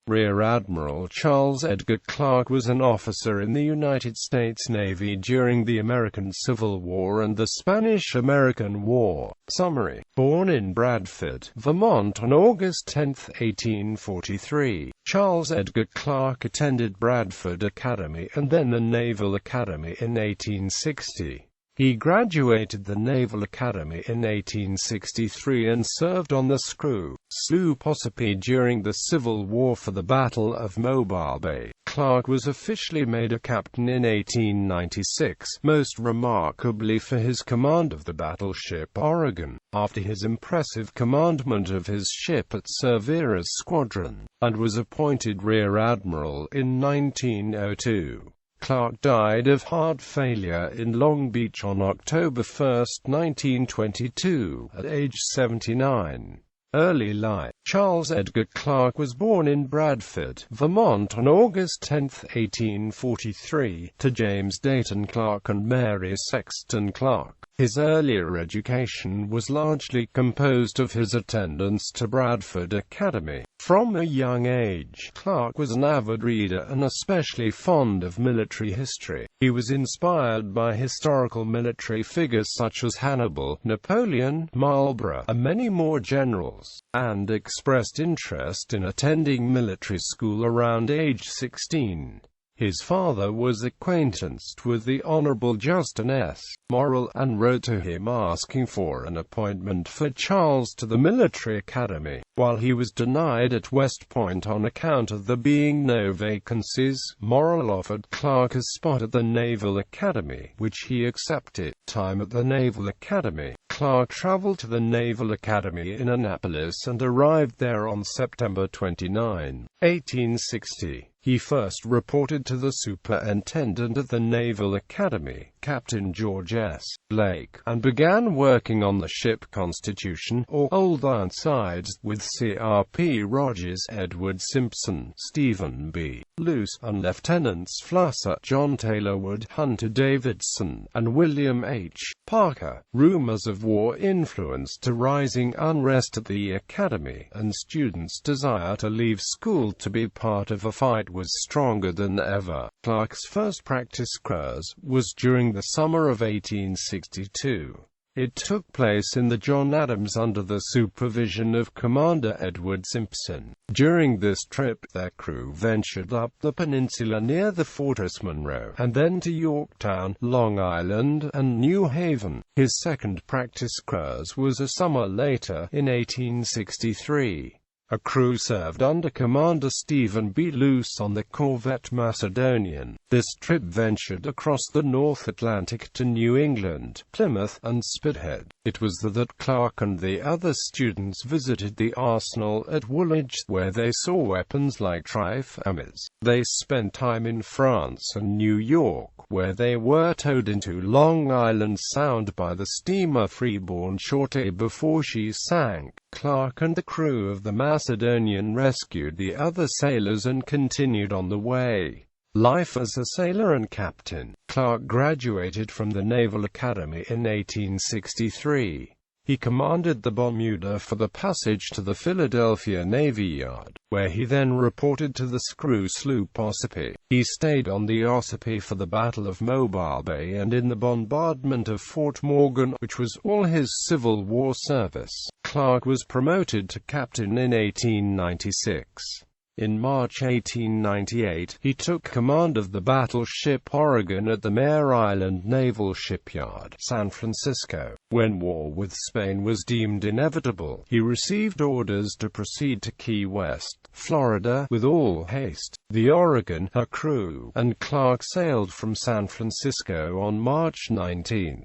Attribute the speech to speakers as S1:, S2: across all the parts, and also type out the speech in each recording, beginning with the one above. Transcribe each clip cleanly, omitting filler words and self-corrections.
S1: Rear Admiral Charles Edgar Clark was an officer in the United States Navy during the American Civil War and the Spanish-American War. Summary. Born in Bradford, Vermont on August 10, 1843, Charles Edgar Clark attended Bradford Academy and then the Naval Academy in 1860. He graduated the Naval Academy in 1863 and served on the sloop Ossipee during the Civil War for the Battle of Mobile Bay. Clark was officially made a captain in 1896, most remarkably for his command of the battleship Oregon, after his impressive commandment of his ship at Cervera's squadron, and was appointed Rear Admiral in 1902. Clark died of heart failure in Long Beach on October 1, 1922, at age 79. Early life. Charles Edgar Clark was born in Bradford, Vermont on August 10, 1843, to James Dayton Clark and Mary Sexton Clark. His earlier education was largely composed of his attendance to Bradford Academy. From a young age, Clark was an avid reader and especially fond of military history. He was inspired by historical military figures such as Hannibal, Napoleon, Marlborough, and many more generals, and expressed interest in attending military school around age 16. His father was acquaintanced with the Honorable Justin S. Morrill, and wrote to him asking for an appointment for Charles to the military academy. While he was denied at West Point on account of there being no vacancies, Morrill offered Clark a spot at the Naval Academy, which he accepted. Time at the Naval Academy. Clark traveled to the Naval Academy in Annapolis and arrived there on September 29, 1860. He first reported to the superintendent at the Naval Academy, Captain George S. Blake, and began working on the ship Constitution, or Old Ironsides, with C.R.P. Rogers, Edward Simpson, Stephen B. Luce, and Lieutenants Flusser, John Taylor Wood, Hunter Davidson, and William H. Parker. Rumors of war influenced a rising unrest at the Academy, and students' desire to leave school to be part of a fight was stronger than ever. Clark's first practice cruise was during the summer of 1862. It took place in the John Adams under the supervision of Commander Edward Simpson. During this trip, their crew ventured up the peninsula near the Fortress Monroe, and then to Yorktown, Long Island, and New Haven. His second practice cruise was a summer later, in 1863. A crew served under Commander Stephen B. Luce on the corvette Macedonian. This trip ventured across the North Atlantic to New England, Plymouth, and Spithead. It was there that Clark and the other students visited the arsenal at Woolwich, where they saw weapons like triflammers. They spent time in France and New York, where they were towed into Long Island Sound by the steamer Freeborn shortly before she sank. Clark and the crew of the Macedonian rescued the other sailors and continued on the way. Life as a sailor and captain. Clark graduated from the Naval Academy in 1863. He commanded the Bermuda for the passage to the Philadelphia Navy Yard, where he then reported to the screw sloop Ossipee. He stayed on the Ossipee for the Battle of Mobile Bay and in the bombardment of Fort Morgan, which was all his Civil War service. Clark was promoted to captain in 1896. In March 1898, he took command of the battleship Oregon at the Mare Island Naval Shipyard, San Francisco. When war with Spain was deemed inevitable, he received orders to proceed to Key West, Florida, with all haste. The Oregon, her crew, and Clark sailed from San Francisco on March 19.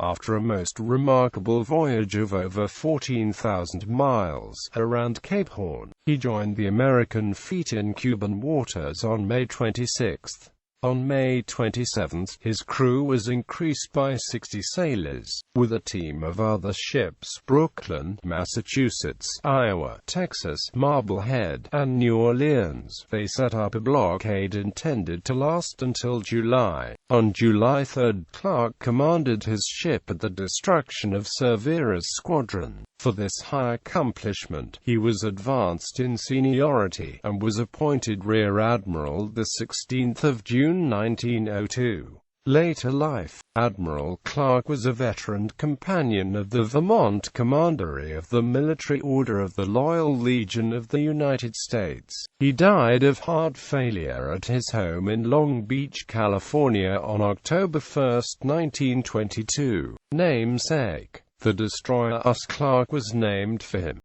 S1: After a most remarkable voyage of over 14,000 miles around Cape Horn, he joined the American fleet in Cuban waters on May 26. On May 27, his crew was increased by 60 sailors, with a team of other ships Brooklyn, Massachusetts, Iowa, Texas, Marblehead, and New Orleans. They set up a blockade intended to last until July. On July 3, Clark commanded his ship at the destruction of Cervera's squadron. For this high accomplishment, he was advanced in seniority, and was appointed Rear Admiral 16 June 1902. Later life. Admiral Clark was a veteran companion of the Vermont Commandery of the Military Order of the Loyal Legion of the United States. He died of heart failure at his home in Long Beach, California on October 1, 1922. Namesake. The destroyer Clark was named for him.